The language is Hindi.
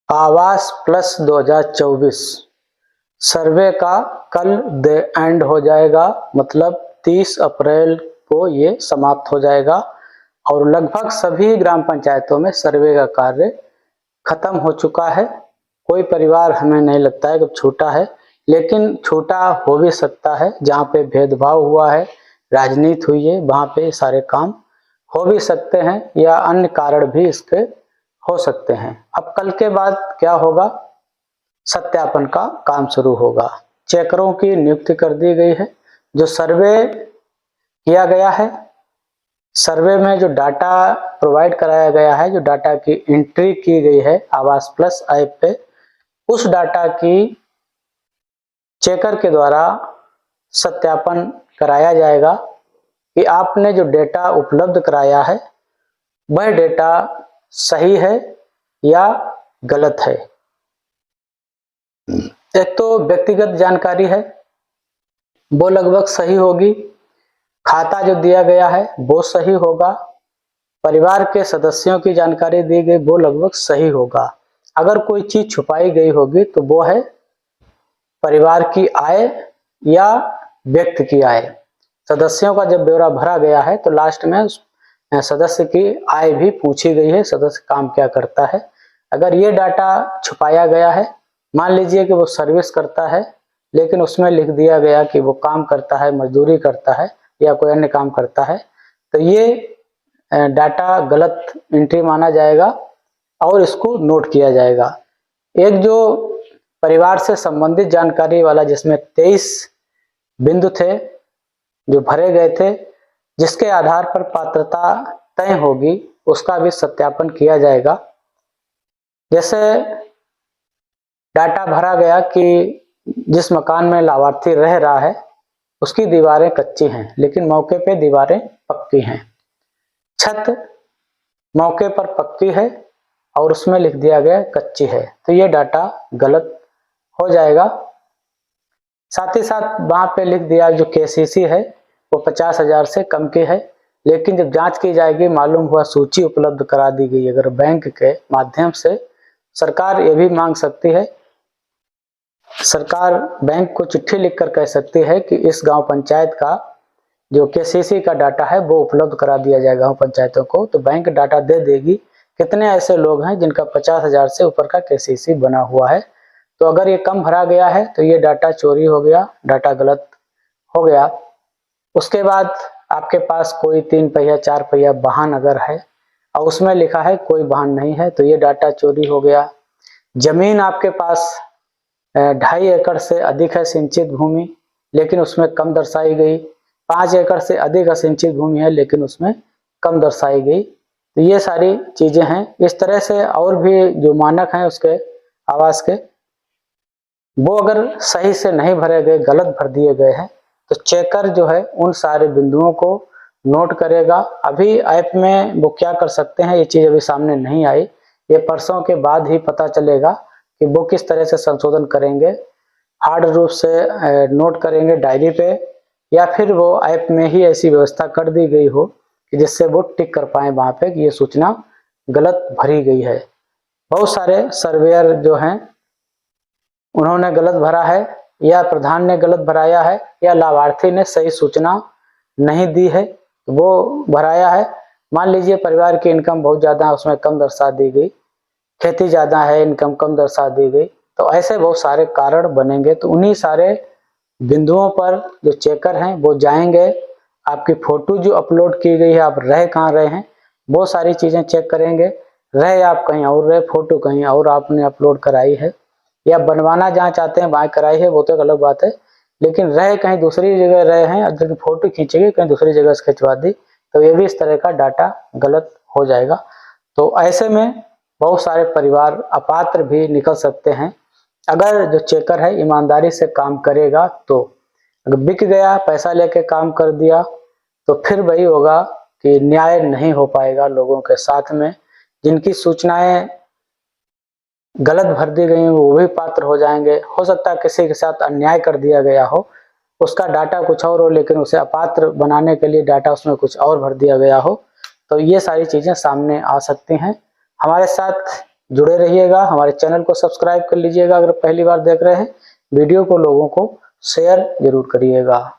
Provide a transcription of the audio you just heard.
आवास प्लस 2024 सर्वे का कल एंड हो जाएगा, मतलब 30 अप्रैल को ये समाप्त हो जाएगा और लगभग सभी ग्राम पंचायतों में सर्वे का कार्य खत्म हो चुका है। कोई परिवार हमें नहीं लगता है कि छूटा है, लेकिन छूटा हो भी सकता है। जहाँ पे भेदभाव हुआ है, राजनीति हुई है, वहाँ पे सारे काम हो भी सकते हैं या अन्य कारण भी इसके हो सकते हैं। अब कल के बाद क्या होगा, सत्यापन का काम शुरू होगा। चेकरों की नियुक्ति कर दी गई है। जो सर्वे किया गया है, सर्वे में जो डाटा प्रोवाइड कराया गया है, जो डाटा की एंट्री की गई है आवास प्लस ऐप पे, उस डाटा की चेकर के द्वारा सत्यापन कराया जाएगा कि आपने जो डेटा उपलब्ध कराया है वह डेटा सही है या गलत है। एक तो व्यक्तिगत जानकारी है, वो लगभग सही होगी। खाता जो दिया गया है वो सही होगा। परिवार के सदस्यों की जानकारी दी गई वो लगभग सही होगा। अगर कोई चीज छुपाई गई होगी तो वो है परिवार की आय या व्यक्ति की आय। सदस्यों का जब ब्यौरा भरा गया है तो लास्ट में सदस्य की आय भी पूछी गई है, सदस्य काम क्या करता है। अगर ये डाटा छुपाया गया है, मान लीजिए कि वो सर्विस करता है लेकिन उसमें लिख दिया गया कि वो काम करता है, मजदूरी करता है या कोई अन्य काम करता है, तो ये डाटा गलत एंट्री माना जाएगा और इसको नोट किया जाएगा। एक जो परिवार से संबंधित जानकारी वाला जिसमें 23 बिंदु थे जो भरे गए थे, जिसके आधार पर पात्रता तय होगी, उसका भी सत्यापन किया जाएगा। जैसे डाटा भरा गया कि जिस मकान में लाभार्थी रह रहा है उसकी दीवारें कच्ची हैं लेकिन मौके पे दीवारें पक्की हैं, छत मौके पर पक्की है और उसमें लिख दिया गया कच्ची है, तो ये डाटा गलत हो जाएगा। साथ ही साथ वहां पे लिख दिया जो केसीसी है वो 50,000 से कम की है, लेकिन जब जांच की जाएगी मालूम हुआ सूची उपलब्ध करा दी गई। अगर बैंक के माध्यम से सरकार ये भी मांग सकती है, सरकार बैंक को चिट्ठी लिखकर कह सकती है कि इस गांव पंचायत का जो केसीसी का डाटा है वो उपलब्ध करा दिया जाए गांव पंचायतों को, तो बैंक डाटा दे देगी कितने ऐसे लोग हैं जिनका 50,000 से ऊपर का केसीसी बना हुआ है। तो अगर ये कम भरा गया है तो ये डाटा चोरी हो गया, डाटा गलत हो गया। उसके बाद आपके पास कोई 3 पहिया 4 पहिया वाहन अगर है और उसमें लिखा है कोई वाहन नहीं है तो ये डाटा चोरी हो गया। जमीन आपके पास 2.5 एकड़ से अधिक है सिंचित भूमि लेकिन उसमें कम दर्शाई गई, 5 एकड़ से अधिक असिंचित भूमि है लेकिन उसमें कम दर्शाई गई। तो ये सारी चीजें हैं। इस तरह से और भी जो मानक हैं उसके आवास के, वो अगर सही से नहीं भरे गए, गलत भर दिए गए हैं, तो चेकर जो है उन सारे बिंदुओं को नोट करेगा। अभी ऐप में वो क्या कर सकते हैं, ये चीज अभी सामने नहीं आई, ये परसों के बाद ही पता चलेगा कि वो किस तरह से संशोधन करेंगे। हार्ड रूप से नोट करेंगे डायरी पे या फिर वो ऐप में ही ऐसी व्यवस्था कर दी गई हो कि जिससे वो टिक कर पाए वहां पे कि ये सूचना गलत भरी गई है। बहुत सारे सर्वेयर जो हैं उन्होंने गलत भरा है या प्रधान ने गलत भराया है या लाभार्थी ने सही सूचना नहीं दी है वो भराया है। मान लीजिए परिवार की इनकम बहुत ज्यादा है, उसमें कम दर्शा दी गई, खेती ज्यादा है, इनकम कम दर्शा दी गई, तो ऐसे बहुत सारे कारण बनेंगे। तो उन्हीं सारे बिंदुओं पर जो चेकर हैं वो जाएंगे। आपकी फोटो जो अपलोड की गई है, आप रह कहाँ रहे हैं, वो सारी चीजें चेक करेंगे। रहे आप कहीं और रहे, फोटो कहीं और आपने अपलोड कराई है या बनवाना जहाँ चाहते हैं वहाँ कराई है, वो तो एक अलग बात है, लेकिन रहे कहीं दूसरी जगह रहे हैं, अगर फोटो खींचेगी कहीं दूसरी जगह से खिंचवा दी तो ये भी इस तरह का डाटा गलत हो जाएगा। तो ऐसे में बहुत सारे परिवार अपात्र भी निकल सकते हैं। अगर जो चेकर है ईमानदारी से काम करेगा तो, अगर बिक गया, पैसा लेके काम कर दिया, तो फिर वही होगा कि न्याय नहीं हो पाएगा लोगों के साथ में। जिनकी सूचनाएं गलत भर दी गई वो भी पात्र हो जाएंगे। हो सकता है किसी के साथ अन्याय कर दिया गया हो, उसका डाटा कुछ और हो लेकिन उसे अपात्र बनाने के लिए डाटा उसमें कुछ और भर दिया गया हो, तो ये सारी चीजें सामने आ सकती हैं। हमारे साथ जुड़े रहिएगा, हमारे चैनल को सब्सक्राइब कर लीजिएगा अगर पहली बार देख रहे हैं। वीडियो को लोगों को शेयर जरूर करिएगा।